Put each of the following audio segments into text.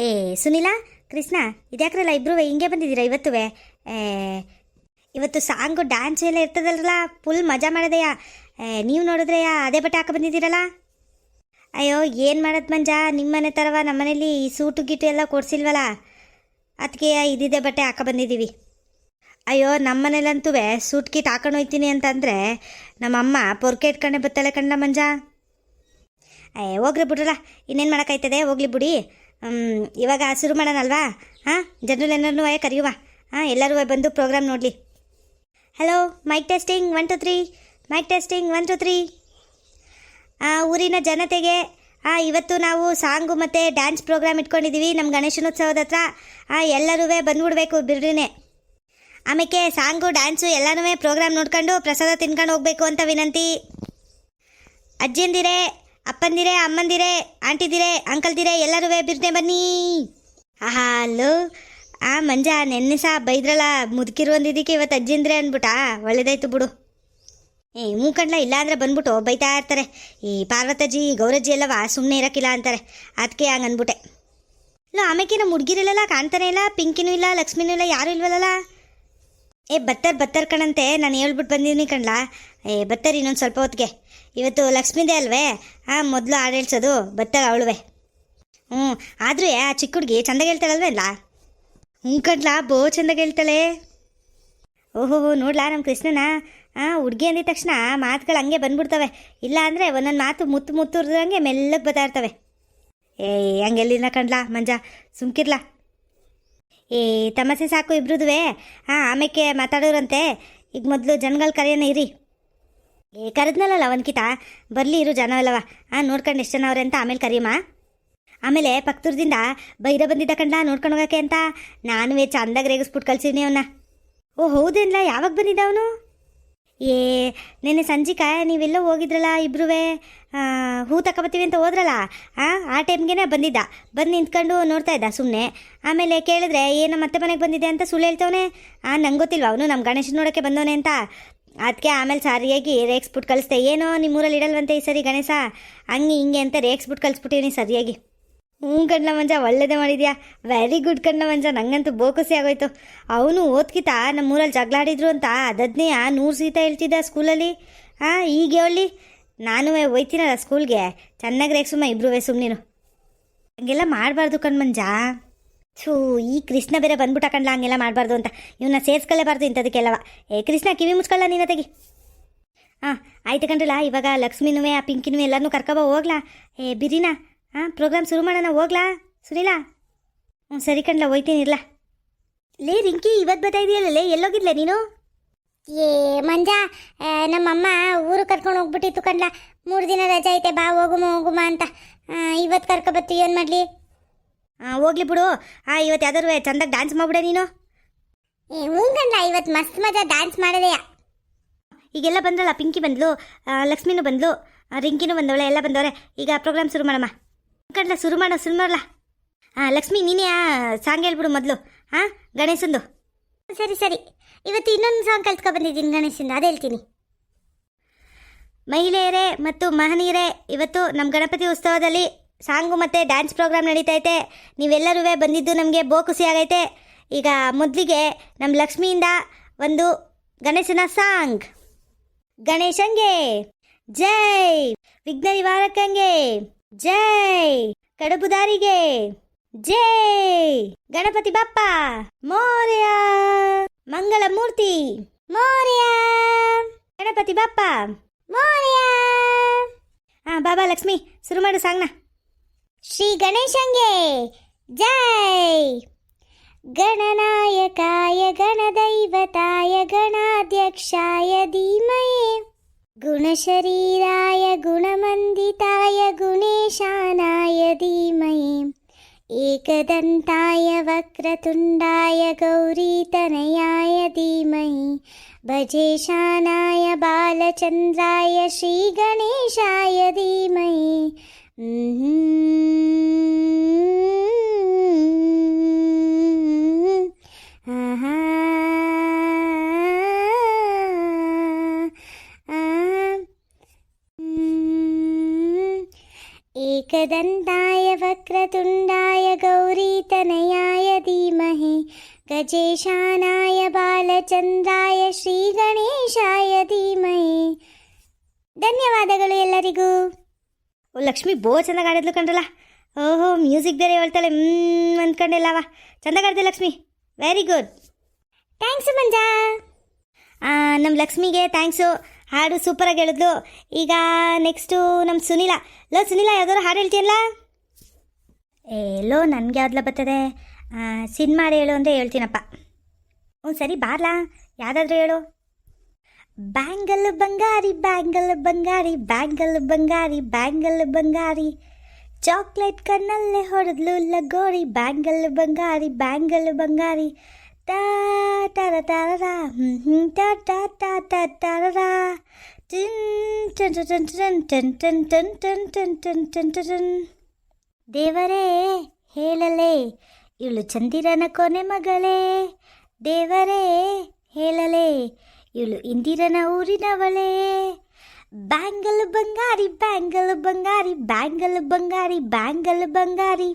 ಏ ಸುನಿಲಾ, ಕೃಷ್ಣ, ಇದ್ಯಾಕ್ರಲ್ಲ ಇಬ್ರು ಹಿಂಗೆ ಬಂದಿದ್ದೀರಾ ಇವತ್ತುವೆ? ಇವತ್ತು ಸಾಂಗು ಡ್ಯಾನ್ಸ್ ಎಲ್ಲ ಇರ್ತದಲ್ರಲ್ಲ, ಫುಲ್ ಮಜಾ ಮಾಡಿದೆಯಾ? ನೀವು ನೋಡಿದ್ರೆಯಾ ಅದೇ ಬಟ್ಟೆ ಹಾಕಿ ಬಂದಿದ್ದೀರಲ್ಲ? ಅಯ್ಯೋ ಏನು ಮಾಡೋದು ಮಂಜ, ನಿಮ್ಮನೆ ಥರವ ನಮ್ಮನೇಲಿ ಈ ಸೂಟು ಗೀಟು ಎಲ್ಲ ಕೊಡಿಸಿಲ್ವಲ್ಲ, ಅದಕ್ಕೆ ಇದಿದೆ ಬಟ್ಟೆ ಹಾಕ ಬಂದಿದ್ದೀವಿ. ಅಯ್ಯೋ ನಮ್ಮನೇಲಂತೂ ಸೂಟ್ ಗೀಟ್ ಹಾಕೊಂಡು ಹೋಗ್ತೀನಿ ಅಂತಂದರೆ ನಮ್ಮಮ್ಮ ಪೊರ್ಕೆ ಇಟ್ಕೊಂಡೆ ಬತ್ತಲೆ ಕಂಡ ಮಂಜ. ಹೋಗ್ರಿ ಬಿಡ್ರಲ್ಲ, ಇನ್ನೇನು ಮಾಡೋಕ್ಕಾಯ್ತದೆ, ಹೋಗ್ಲಿ ಬಿಡಿ. ಇವಾಗ ಶುರು ಮಾಡೋಣಲ್ವಾ? ಜನರಲ್ಲೆಲ್ಲರೂ ಕರೆಯುವ. ಎಲ್ಲರೂ ಬಂದು ಪ್ರೋಗ್ರಾಮ್ ನೋಡಲಿ. Hello, mike testing 1 2 3, mike testing 1 2 3. ಊರಿನ ಜನತೆಗೆ ಇವತ್ತು ನಾವು ಸಾಂಗು ಮತ್ತು ಡ್ಯಾನ್ಸ್ ಪ್ರೋಗ್ರಾಮ್ ಇಟ್ಕೊಂಡಿದ್ದೀವಿ ನಮ್ಮ ಗಣೇಶನೋತ್ಸವದ ಹತ್ರ. ಎಲ್ಲರೂ ಬಂದುಬಿಡ್ಬೇಕು ಬಿಡ್ರಿನೇ. ಆಮೇಲೆ ಸಾಂಗು ಡ್ಯಾನ್ಸು ಎಲ್ಲನೂ ಪ್ರೋಗ್ರಾಮ್ ನೋಡ್ಕೊಂಡು ಪ್ರಸಾದ ತಿನ್ಕೊಂಡು ಹೋಗ್ಬೇಕು ಅಂತ ವಿನಂತಿ. ಅಜ್ಜಿಂದಿರೇ, ಅಪ್ಪಂದಿರೇ, ಅಮ್ಮಂದಿರೇ, ಆಂಟಿದಿರೇ, ಅಂಕಲ್ದಿರೇ, ಎಲ್ಲರೂ ಬಿರ್ನೆ ಬನ್ನಿ. ಹಲೋ ಮಂಜ, ನೆನ್ನೆ ಬೈದ್ರಲ್ಲ ಮುದುಕಿರು ಅಂದಿದ್ದಕ್ಕೆ ಇವತ್ತು ಅಜ್ಜಿಂದ್ರೆ ಅಂದ್ಬಿಟ್ಟಾ? ಒಳ್ಳೇದಾಯ್ತು ಬಿಡು. ಮೂಕಂಡ್ಲ, ಇಲ್ಲ ಅಂದರೆ ಬಂದ್ಬಿಟ್ಟು ಬೈತಾ ಇರ್ತಾರೆ. ಈ ಪಾರ್ವತಜ್ಜಿ ಗೌರಜ್ಜಿ ಎಲ್ಲವ ಸುಮ್ಮನೆ ಇರೋಕ್ಕಿಲ್ಲ ಅಂತಾರೆ, ಅದಕ್ಕೆ ಹಂಗೆ ಅಂದ್ಬಿಟ್ಟೆ. ಇಲ್ಲ ಆಮೇಲೆ ನಮ್ಮ ಹುಡುಗಿರಲ್ಲ ಕಾಣ್ತಾನೆ ಇಲ್ಲ, ಪಿಂಕಿನೂ ಇಲ್ಲ, ಲಕ್ಷ್ಮಿನೂ ಇಲ್ಲ, ಯಾರೂ ಇಲ್ವಲ್ಲ? ಬತ್ತರ್ ಕಣಂತೆ, ನಾನು ಹೇಳ್ಬಿಟ್ಟು ಬಂದೀನಿ ಕಣ್ಲಾ. ಬತ್ತರ್ ಇನ್ನೊಂದು ಸ್ವಲ್ಪ ಹೊತ್ತಿಗೆ. ಇವತ್ತು ಲಕ್ಷ್ಮಿದೇ ಅಲ್ವೇ? ಮೊದಲು ಹಾಡು ಹೇಳ್ಸೋದು, ಬತ್ತಳ ಅವಳುವೆ. ಆದರೂ ಆ ಚಿಕ್ಕ ಹುಡುಗಿ ಚೆಂದಾಗಿ ಹೇಳ್ತಾಳಲ್ವೇ? ಇಲ್ಲ ಕಣ್ಲಾ, ಚೆಂದಾಗಿ ಹೇಳ್ತಾಳೆ. ಓಹೋ, ನೋಡ್ಲಾ ನಮ್ಮ ಕೃಷ್ಣನ. ಹುಡುಗಿ ಅಂದಿದ ತಕ್ಷಣ ಮಾತುಗಳು ಹಂಗೆ ಬಂದ್ಬಿಡ್ತವೆ. ಇಲ್ಲ ಅಂದರೆ ಒಂದೊಂದು ಮಾತು ಮುತ್ತುರ್ದಂಗೆ ಮೆಲ್ಲಗೆ ಬರ್ತಾ ಇರ್ತವೆ. ಹಂಗೆಲ್ಲಿನ ಕಣ್ಲಾ ಮಂಜ, ಸುಮ್ಕಿರ್ಲಾ. ತಮಾಸೆ ಸಾಕು ಇಬ್ರದುವೆ. ಆಮೇಲೆ ಮಾತಾಡೋರಂತೆ. ಈಗ ಮೊದಲು ಜನಗಳು ಕರೆಯೋಣ ಇರಿ. ಕರೆದ್ನಲ್ಲ ಅವನ್ಕಿತ, ಬರಲಿ ಇರು ಜನ ಅಲ್ಲವ. ನೋಡ್ಕೊಂಡು ಎಷ್ಟು ಜನ ಅವ್ರೆ ಅಂತ ಆಮೇಲೆ ಕರಿಯಮ್ಮ. ಆಮೇಲೆ ಪಕ್ಕದೂರದಿಂದ ಬೈರ ಬಂದಿದ್ದ ಕಂಡ ನೋಡ್ಕೊಂಡು ಹೋಗೋಕ್ಕೆ ಅಂತ ನಾನು ಚಂದಾಗಿ ರೇಗಿಸ್ಬಿಟ್ಟು ಕಳ್ಸಿದ್ದೀನಿ ಅವನ್ನ. ಓ ಹೌದೇನಿಲ್ಲ, ಯಾವಾಗ ಬಂದಿದ್ದ ಅವನು? ನೆನ್ನೆ ಸಂಜಿಕ ನೀವೆಲ್ಲೋ ಹೋಗಿದ್ರಲ್ಲ ಇಬ್ರುವೆ, ಹೂ ತಗೊಬತ್ತೀವಿ ಅಂತ ಹೋದ್ರಲ್ಲ, ಆ ಟೈಮ್ಗೆ ಬಂದಿದ್ದ. ಬಂದು ನಿಂತ್ಕೊಂಡು ನೋಡ್ತಾ ಇದ್ದ ಸುಮ್ಮನೆ. ಆಮೇಲೆ ಕೇಳಿದ್ರೆ ಏನು ಮತ್ತೆ ಮನೆಗೆ ಬಂದಿದೆ ಅಂತ ಸುಳ್ಳು ಹೇಳ್ತವನೆ. ನಂಗೆ ಗೊತ್ತಿಲ್ವ ಅವನು ನಮ್ಮ ಗಣೇಶನ ನೋಡೋಕ್ಕೆ ಬಂದವನೆ ಅಂತ. ಅದಕ್ಕೆ ಆಮೇಲೆ ಸರಿಯಾಗಿ ರೇಗಿಸ್ಬಿಟ್ಟು ಕಳಿಸ್ದೆ. ಏನೋ ನಿಮ್ಮೂರಲ್ಲಿ ಇಡಲ್ವಂತೆ ಈ ಸರಿ ಗಣೇಶ, ಹಂಗೆ ಹಿಂಗೆ ಅಂತ ರೇಗಿಸ್ಬಿಟ್ಟು ಕಳಿಸ್ಬಿಟ್ಟಿವ್ನಿ ಸರಿಯಾಗಿ. ಕಣ್ಣ ಮಂಜ, ಒಳ್ಳೇದೇ ಮಾಡಿದ್ಯಾ, ವೆರಿ ಗುಡ್ ಕಣ್ಣ ಮಂಜ. ನಂಗಂತೂ ಬೋಕಸಿ ಆಗೋಯ್ತು. ಅವನು ಓದ್ಕಿತ ನಮ್ಮೂರಲ್ಲಿ ಜಗಳಾಡಿದ್ರು ಅಂತ ಅದನ್ನೇ 100 ಸೀತ ಹೇಳ್ತಿದ್ದ ಸ್ಕೂಲಲ್ಲಿ. ಈಗ ಹೇಳಿ, ನಾನು ಹೋಯ್ತೀನಲ್ಲ ಸ್ಕೂಲ್ಗೆ, ಚೆನ್ನಾಗಿ ರೇಗ್ಸುಮ್ಮ ಇಬ್ರು ಸುಮ್ಮನೀನು. ಹಂಗೆಲ್ಲ ಮಾಡಬಾರ್ದು ಕಣ್ಮಂಜ. ಈ ಕೃಷ್ಣ ಬೇರೆ ಬಂದ್ಬಿಟ್ಟ ಕಣ್ಲ, ಹಂಗೆಲ್ಲ ಮಾಡಬಾರ್ದು ಅಂತ. ಇವನ್ನ ಸೇರಿಸ್ಕೊಳ್ಳೇಬಾರ್ದು ಇಂಥದಕ್ಕೆಲ್ಲವ. ಕೃಷ್ಣ ಕಿವಿ ಮುಚ್ಕೊಳ್ಳ ನೀನ ತೆಗಿ. ಆಯ್ತು ಕಣ್ರಲ್ಲ, ಇವಾಗ ಲಕ್ಷ್ಮಿನೂ ಆ ಪಿಂಕಿನೂ ಎಲ್ಲರನ್ನೂ ಕರ್ಕೊಬ ಹೋಗ್ಲಾ. ಬಿರಿನಾ, ಪ್ರೋಗ್ರಾಮ್ ಶುರು ಮಾಡೋಣ ಹೋಗ್ಲಾ ಸುನಿಲಾ? ಸರಿ ಕಣ್ಲ, ಹೋಯ್ತೀನಿ ಇರ್ಲಾ. ಲೇ ರಿಂಕಿ, ಇವತ್ತು ಬರ್ತಾ ಇದೆಯಲ್ಲೇ, ಎಲ್ಲೋಗಿದ್ಲೆ ನೀನು? ಮಂಜ, ನಮ್ಮಮ್ಮ ಊರು ಕರ್ಕೊಂಡು ಹೋಗ್ಬಿಟ್ಟಿತ್ತು ಕಣ್ಲ. 3 ದಿನ ರಜೆ ಐತೆ, ಬಾ ಹೋಗುಮ ಅಂತ. ಇವತ್ತು ಕರ್ಕೊಬತ್ತಿ, ಏನು ಮಾಡಲಿ? ಹೋಗ್ಲಿ ಬಿಡು. ಇವತ್ತು ಯಾವ್ದಾರು ಚಂದಾಗಿ ಡ್ಯಾನ್ಸ್ ಮಾಡ್ಬಿಡೆ ನೀನು. ಹ್ಞೂ ಕಣ್ಲ, ಇವತ್ತು ಮಸ್ತ್ ಮಜಾ ಡ್ಯಾನ್ಸ್ ಮಾಡಿದೆಯಾ. ಈಗೆಲ್ಲ ಬಂದ್ರಲ್ಲ, ಪಿಂಕಿ ಬಂದ್ಲು, ಲಕ್ಷ್ಮಿನೂ ಬಂದ್ಲು, ರಿಂಕಿನೂ ಬಂದವಳೆ, ಎಲ್ಲ ಬಂದವರೆ. ಈಗ ಪ್ರೋಗ್ರಾಮ್ ಶುರು ಮಾಡಮ್ಮ ಕಣ್ಲ. ಶುರು ಮಾಡಲ್ಲ. ಲಕ್ಷ್ಮಿ, ನೀನೇ ಸಾಂಗ್ ಹೇಳ್ಬಿಡು ಮೊದಲು. ಗಣೇಶಂದು. ಸರಿ, ಇವತ್ತು ಇನ್ನೊಂದು ಸಾಂಗ್ ಕಲ್ತ್ಕೊಬಂದಿದ್ದೀನಿ ಗಣೇಶಂದು, ಅದು ಹೇಳ್ತೀನಿ. ಮಹಿಳೆಯರೇ ಮತ್ತು ಮಹನೀಯರೇ, ಇವತ್ತು ನಮ್ಮ ಗಣಪತಿ ಉತ್ಸವದಲ್ಲಿ ಸಾಂಗು ಮತ್ತು ಡ್ಯಾನ್ಸ್ ಪ್ರೋಗ್ರಾಮ್ ನಡೀತೈತೆ. ನೀವೆಲ್ಲರೂ ಬಂದಿದ್ದು ನಮಗೆ ಖುಷಿ ಆಗೈತೆ. ಈಗ ಮೊದಲಿಗೆ ನಮ್ಮ ಲಕ್ಷ್ಮಿಯಿಂದ ಒಂದು ಗಣೇಶನ ಸಾಂಗ್. ಗಣೇಶಂಗೆ ಜೈ, ವಿಘ್ನ ನಿವಾರಕಂಗೆ ಜೈ, ಕಡುಬುದಾರಿಗೆ ಜೈ, ಗಣಪತಿ ಬಪ್ಪ ಮೋರ್ಯ, ಮಂಗಳ ಮೂರ್ತಿ ಮೋರ್ಯ, ಗಣಪತಿ ಬಪ್ಪ ಮೋರ್ಯ. ಬಾಬಾ ಲಕ್ಷ್ಮಿ, ಶುರು ಮಾಡು ಸಾಂಗ್ನ. ಶ್ರೀ ಗಣೇಶಂಗೆ ಜೈ. ಗಣನಾಯಕಾಯ ಗಣದೈವತಾಯ ಗಣಾಧ್ಯಕ್ಷಾಯ ಧೀಮಹಿ, ಗುಣಶರೀರಾಯ ಗುಣಮಂದಿತಾಯ ಗುಣೇಶಾನಾಯ ಧೀಮಹಿ, ಏಕದಂತಾಯ ವಕ್ರತುಂಡಾಯ ಗೌರೀತನಯಾಯ ಧೀಮಹಿ, ಭಜೇಶಾನಾಯ ಬಾಲಚಂದ್ರಾಯ ಶ್ರೀ ಗಣೇಶಾಯ ಧೀಮಹಿ. एकदन्ताय वक्रतुण्डाय गौरी ಗಜೇಶಾನಾಯ ಬಾಲಚಂದ್ರಾಯ ಶ್ರೀ ಗಣೇಶಾಯ ಧೀಮಹಿ. ಧನ್ಯವಾದಗಳು ಎಲ್ಲರಿಗೂ. ಓ ಲಕ್ಷ್ಮಿ ಬೋ ಚೆನ್ನಾಗಿ ಆಡಿದ್ಲು ಕಣ್ರಲ್ಲ. ಓಹೋ ಮ್ಯೂಸಿಕ್ ಬೇರೆ ಹೇಳ್ತಾಳೆ ಅಂದ್ಕೊಂಡೆಲ್ಲವ. ಚೆಂದಾಗಿ ಆಡಿದೆ Lakshmi, very good. Thanks Manja. ನಮ್ಮ ಲಕ್ಷ್ಮಿಗೆ ಥ್ಯಾಂಕ್ಸು, ಹಾಡು ಸೂಪರಾಗಿ ಹೇಳಿದ್ಲು. ಈಗ ನೆಕ್ಸ್ಟು ನಮ್ಮ ಸುನೀಲ. ಸುನೀಲ ಯಾವ್ದಾದ್ರು ಹಾಡು ಹೇಳ್ತೀಯಲ್ಲ? ನನಗೆ ಯಾವ್ದಲ ಬರ್ತದೆ? ಸಿನಿಮಾ ಹಾಡು ಹೇಳು ಅಂದರೆ ಹೇಳ್ತೀನಪ್ಪ. ಸರಿ ಬಾರ್ಲಾ, ಯಾವುದಾದ್ರೂ ಹೇಳು. ಬ್ಯಾಂಗಲ್ ಬಂಗಾರಿ ಬ್ಯಾಂಗಲ್ ಬಂಗಾರಿ ಬ್ಯಾಂಗಲ್ ಬಂಗಾರಿ ಬ್ಯಾಂಗಲ್ ಬಂಗಾರಿ, ಚಾಕ್ಲೇಟ್ ಕಣ್ಣಲ್ಲೇ ಹೊಡೆದ್ಲು ಲಗೋರಿ, ಬ್ಯಾಂಗಲ್ ಬಂಗಾರಿ ಬ್ಯಾಂಗಲ್ ಬಂಗಾರಿ, ತಾ ತರ ತಾರ ತಾ ತಾ ತಾ ತಾ ತಾರ ಟನ್ ಟನ್ ಟನ್ ಟನ್ ಟನ್ ಟನ್ ಟನ್ ಟನ್ ಟನ್ ಟನ್ ಟನ್. ದೇವರೇ ಹೇಳಲೇ ಇವಳು ಚಂದಿರನ ಕೊನೆ ಮಗಳೇ, ದೇವರೇ ಹೇಳಲೇ ಇವಳು ಇಂದಿರನ ಊರಿನವಳೇ, ಬ್ಯಾಂಗಲ್ ಬಂಗಾರಿ ಬ್ಯಾಂಗಲ್ ಬಂಗಾರಿ ಬ್ಯಾಂಗಲ್ ಬಂಗಾರಿ ಬ್ಯಾಂಗಲ್ ಬಂಗಾರಿ,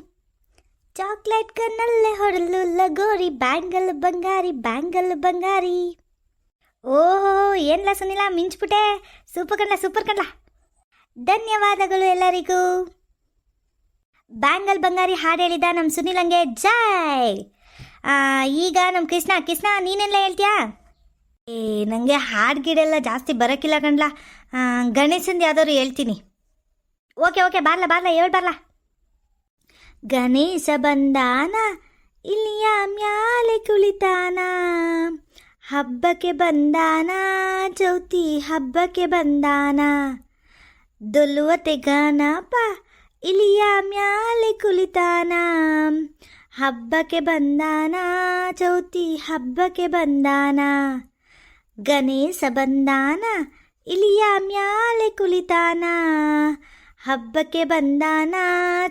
ಚಾಕ್ಲೇಟ್ ಕಣ್ಣಲ್ಲೇ ಹೊಡಲು ಲಗೋರಿ, ಬ್ಯಾಂಗಲ್ ಬಂಗಾರಿ ಬ್ಯಾಂಗಲ್ ಬಂಗಾರಿ. ಓಹೋ ಏನ್ಲ ಸುನಿಲ, ಮಿಂಚ್ಬಿಟ್ಟೆ. Super ಕಣ್ಲ super ಕಣ್ಲ. ಧನ್ಯವಾದಗಳು ಎಲ್ಲರಿಗೂ. ಬ್ಯಾಂಗಲ್ ಬಂಗಾರಿ ಹಾಡು ಹೇಳಿದ ನಮ್ಮ ಸುನಿಲಂಗೆ ಜೈ. ಈಗ ನಮ್ಮ ಕೃಷ್ಣ ನೀನೆಲ್ಲ ಹೇಳ್ತೀಯಾ? ನನಗೆ ಹಾಡು ಗಿಡೆಲ್ಲ ಜಾಸ್ತಿ ಬರೋಕ್ಕಿಲ್ಲ ಕಣ್ಲ. ಗಣೇಶಂದು ಯಾವ್ದಾದ್ರು ಹೇಳ್ತೀನಿ. ಓಕೆ ಬಾರ್ಲ ಹೇಳ್ ಬಾರ್ಲ. ಗಣೇಶ ಬಂದಾನ ಇಲ್ಲಿಯ ಮ್ಯಾಲೆ ಕುಳಿತಾನ, ಹಬ್ಬಕ್ಕೆ ಬಂದಾನ ಚೌತಿ ಹಬ್ಬಕ್ಕೆ ಬಂದಾನ, ದೊಲ್ಲುವತೆ ಗಣಪ ಇಲ್ಲಿಯ ಮ್ಯಾಲೆ ಕುಳಿತಾನ, ಹಬ್ಬಕ್ಕೆ ಬಂದಾನ ಚೌತಿ ಹಬ್ಬಕ್ಕೆ ಬಂದಾನ, ಗಣೇಶ ಬಂದಾನ ಇಲಿಯ ಮ್ಯಾಲೆ ಕುಳಿತಾನ, ಹಬ್ಬಕ್ಕೆ ಬಂದಾನ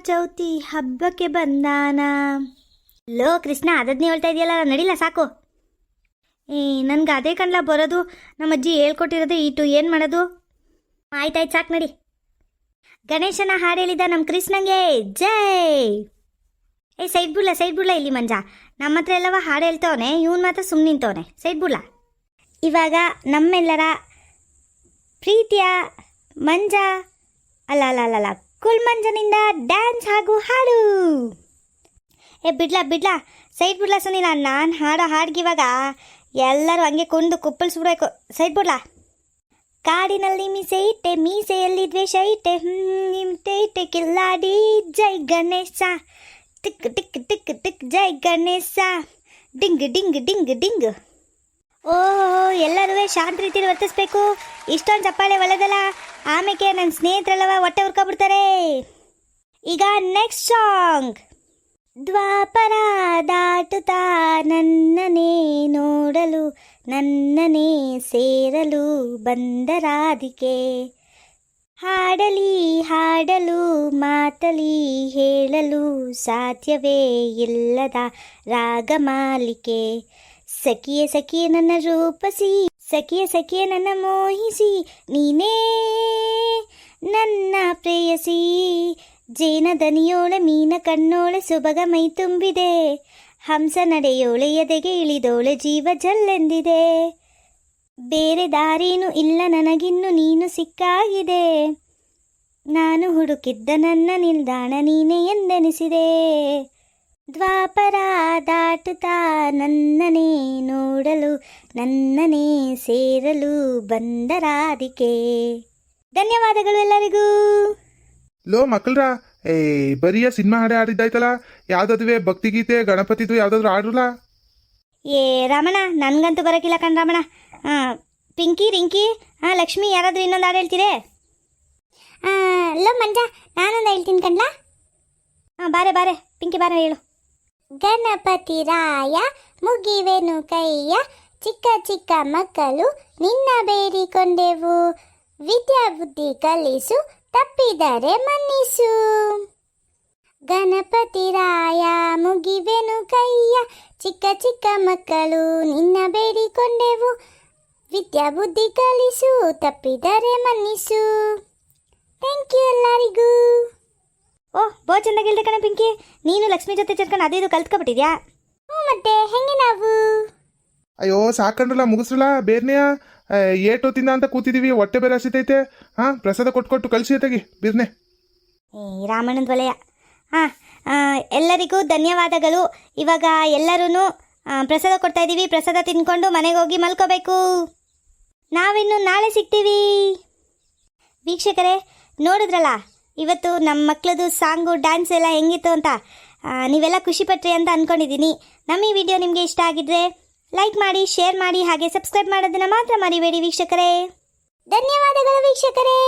ಚೌತಿ ಹಬ್ಬಕ್ಕೆ ಬಂದಾನ. ಕೃಷ್ಣ ಅದನ್ನೇ ಹೇಳ್ತಾ ಇದೆಯಲ್ಲ, ನಡಿಲ್ಲ ಸಾಕು. ನನ್ಗೆ ಅದೇ ಕಣ್ಲ ಬರೋದು. ನಮ್ಮ ಅಜ್ಜಿ ಹೇಳ್ಕೊಟ್ಟಿರೋದು ಈಟು, ಏನು ಮಾಡೋದು? ಆಯ್ತಾಯ್ತು ಸಾಕು ನಡಿ. ಗಣೇಶನ ಹಾಡು ಹೇಳಿದ ನಮ್ಮ ಕೃಷ್ಣಂಗೆ ಜೈ. ಸೈಡ್ ಬಿಡ್ಲ ಇಲ್ಲಿ ಮಂಜ. ನಮ್ಮ ಹತ್ರ ಎಲ್ಲವ ಹಾಡು ಹೇಳ್ತವನೆ, ಇವನು ಮಾತ್ರ ಸುಮ್ಮನೆ ನಿಂತವನೆ. ಸೈಡ್ ಬಿಡ್ಲ. ಇವಾಗ ನಮ್ಮೆಲ್ಲರ ಪ್ರೀತಿಯ ಮಂಜ ಅಲ್ಲ ಕುಲ್ಮಂಜನಿಂದ ಡ್ಯಾನ್ಸ್ ಹಾಗೂ ಹಾಡು. ಬಿಡ್ಲಾ ಸೈಡ್ ಬಿಡ್ಲಾ ಸುನಿಲ. ನಾನು ಹಾಡೋ ಹಾಡ್ಗಿವಾಗ ಎಲ್ಲರೂ ಹಂಗೆ ಕುಂದು ಕುಪ್ಪಳಿಸ್ಬಿಡ್ಬೇಕು. ಸೈಡ್ ಬಿಡ್ಲಾ. ಕಾಡಿನಲ್ಲಿ ಮೀಸೆಯಲ್ಲಿ ದ್ವೇಷ ಇಟ್ಟೆ ಕಿಲ್ಲಾಡಿ ಜೈ Ganesha, tick tick tick tick ಜೈ Ganesha, ding ding ding ding. ಓಹೋ ಎಲ್ಲರೂ ಶಾಂತ ರೀತಿಯಲ್ಲಿ ವರ್ತಿಸ್ಬೇಕು. ಇಷ್ಟೊಂದು ಚಪ್ಪಾಳೆ ಒಳ್ಳೆದಲ್ಲ, ಆಮೇಲೆ ನನ್ನ ಸ್ನೇಹಿತರೆಲ್ಲವ ಹೊಟ್ಟೆ ಹುರ್ಕೊಬಿಡ್ತಾರೆ. ಈಗ ನೆಕ್ಸ್ಟ್ ಸಾಂಗ್. ದ್ವಾಪರ ದಾಟುತ್ತಾ ನನ್ನನೇ ನೋಡಲು ನನ್ನನೇ ಸೇರಲು ಬಂದರಾಧಿಕೆ, ಹಾಡಲು ಮಾತಲಿ ಹೇಳಲು ಸಾಧ್ಯವೇ ಇಲ್ಲದ ರಾಗಮಾಲಿಕೆ, ಸಖಿಯೇ ನನ್ನ ರೂಪಸಿ, ಸಖಿಯೇ ನನ್ನ ಮೋಹಿಸಿ, ನೀನೇ ನನ್ನ ಪ್ರೇಯಸಿ, ಜೇನ ದನಿಯೋಳೆ ಮೀನ ಕಣ್ಣೋಳೆ ಸುಬಗ ಮೈ ತುಂಬಿದೆ, ಹಂಸ ನಡೆಯೋಳೆ ಎದೆಗೆ ಇಳಿದೋಳೆ ಜೀವ ಜಲ್ಲೆಂದಿದೆ, ಬೇರೆ ದಾರಿನೂ ಇಲ್ಲ ನನಗಿನ್ನು ನೀನು ಸಿಕ್ಕಾಗಿದೆ, ನಾನು ಹುಡುಕಿದ್ದ ನನ್ನ ನಿಲ್ದಾಣ ನೀನೇ ಎಂದೆನಿಸಿದೆ, ದ್ವಾಪರ ದಾಟುತ್ತಾ ನನ್ನನೇ ನೋಡಲು ನನ್ನನೇ ಸೇರಲು ಬಂದರಾಧಿಕೆ. ಧನ್ಯವಾದಗಳು ಎಲ್ಲರಿಗೂ. ಮಕ್ಕಳ್ರ ಬರಿಯ ಸಿನಿಮಾ ಹಾಡೆ ಆಡಿದ್ದಾಯ್ತಲ್ಲ, ಯಾವ್ದಾದ್ವೇ ಭಕ್ತಿಗೀತೆ ಗಣಪತಿದು ಯಾವ್ದಾದ್ರು ಆಡ್ರಲ್ಲ. ರಮಣ ನನ್ಗಂತೂ ಬರೋಕ್ಕಿಲ್ಲ ಕಣ್ ರಮಣ. ಪಿಂಕಿ ರಿಂಕಿ ಲಕ್ಷ್ಮಿ ಯಾರಾದ್ರೂ ಇನ್ನೊಂದು ಹಾಡು ಹೇಳ್ತೀರೇ? ಮಂಜ ನಾನೊಂದು ಹೇಳ್ತೀನಿ ಕಣ್ಲಾ. ಬಾರೆ ಪಿಂಕಿ ಬಾರೆ ಹೇಳು. ಗಣಪತಿ ರಾಯ ಮುಗಿವೆನು ಕೈಯ, ಚಿಕ್ಕ ಚಿಕ್ಕ ಮಕ್ಕಳು ನಿನ್ನ ಬೇಡಿಕೊಂಡೆವು, ವಿದ್ಯಾ ಬುದ್ಧಿ ಕಲಿಸು ತಪ್ಪಿದರೆ ಮನ್ನಿಸು. ಗಣಪತಿ ರಾಯ ಮುಗಿವೆನು ಕೈಯ, ಚಿಕ್ಕ ಚಿಕ್ಕ ಮಕ್ಕಳು ನಿನ್ನ ಬೇಡಿಕೊಂಡೆವು, ವಿದ್ಯಾ ಬುದ್ಧಿ ಕಲಿಸು ತಪ್ಪಿದರೆ ಮನ್ನಿಸು. ಥ್ಯಾಂಕ್ ಯು ಎಲ್ಲರಿಗೂ. ಓಹ್ ಬೋ ಚೆನ್ನಾಗಿ ಹೇಳ್ದೆ ಕಣ ಪಿಂಕಿ. ನೀನು ಲಕ್ಷ್ಮಿ ಜೊತೆ ಸೇರ್ಕೊಂಡು ಅದು ಇದು ಕಲ್ತ್ಕೊಬಿಟ್ಟಿದ್ಯಾ? ಹ್ಞೂ ಮತ್ತೆ ಹೆಂಗೆ ನಾವು? ಅಯ್ಯೋ ಸಾಕಂಡ್ರಲ್ಲ ಮುಗಿಸ್ರಲ್ಲ ಬೇರ್ನೆಯ ಏಟು ತಿಂದ ಅಂತ ಕೂತಿದೀವಿ, ಹೊಟ್ಟೆ ಬೇರೆ ಹಸಿತೈತೆ. ಹಾಂ, ಪ್ರಸಾದ ಕೊಟ್ಟು ಕಳಿಸಿ ತೆಗಿ ಬಿರ್ನೆ. ಈ ರಾಮಣ್ಣನ ವಲಯ. ಹಾಂ, ಎಲ್ಲರಿಗೂ ಧನ್ಯವಾದಗಳು. ಇವಾಗ ಎಲ್ಲರೂ ಪ್ರಸಾದ ಕೊಡ್ತಾ ಇದ್ದೀವಿ. ಪ್ರಸಾದ ತಿನ್ಕೊಂಡು ಮನೆಗೆ ಹೋಗಿ ಮಲ್ಕೋಬೇಕು. ನಾವಿನ್ನು ನಾಳೆ ಸಿಗ್ತೀವಿ. ವೀಕ್ಷಕರೇ, ನೋಡಿದ್ರಲ್ಲ ಇವತ್ತು ನಮ್ಮ ಮಕ್ಕಳದು ಸಾಂಗು ಡ್ಯಾನ್ಸ್ ಎಲ್ಲ ಹೆಂಗಿತ್ತು ಅಂತ. ನೀವೆಲ್ಲ ಖುಷಿಪಟ್ರಿ ಅಂತ ಅಂದ್ಕೊಂಡಿದ್ದೀನಿ. ನಮ್ಮ ಈ ವಿಡಿಯೋ ನಿಮಗೆ ಇಷ್ಟ ಆಗಿದ್ರೆ ಲೈಕ್ ಮಾಡಿ, ಶೇರ್ ಮಾಡಿ, ಹಾಗೆ ಸಬ್ಸ್ಕ್ರೈಬ್ ಮಾಡೋದನ್ನು ಮಾತ್ರ ಮರಿಬೇಡಿ ವೀಕ್ಷಕರೇ. ಧನ್ಯವಾದಗಳು ವೀಕ್ಷಕರೇ.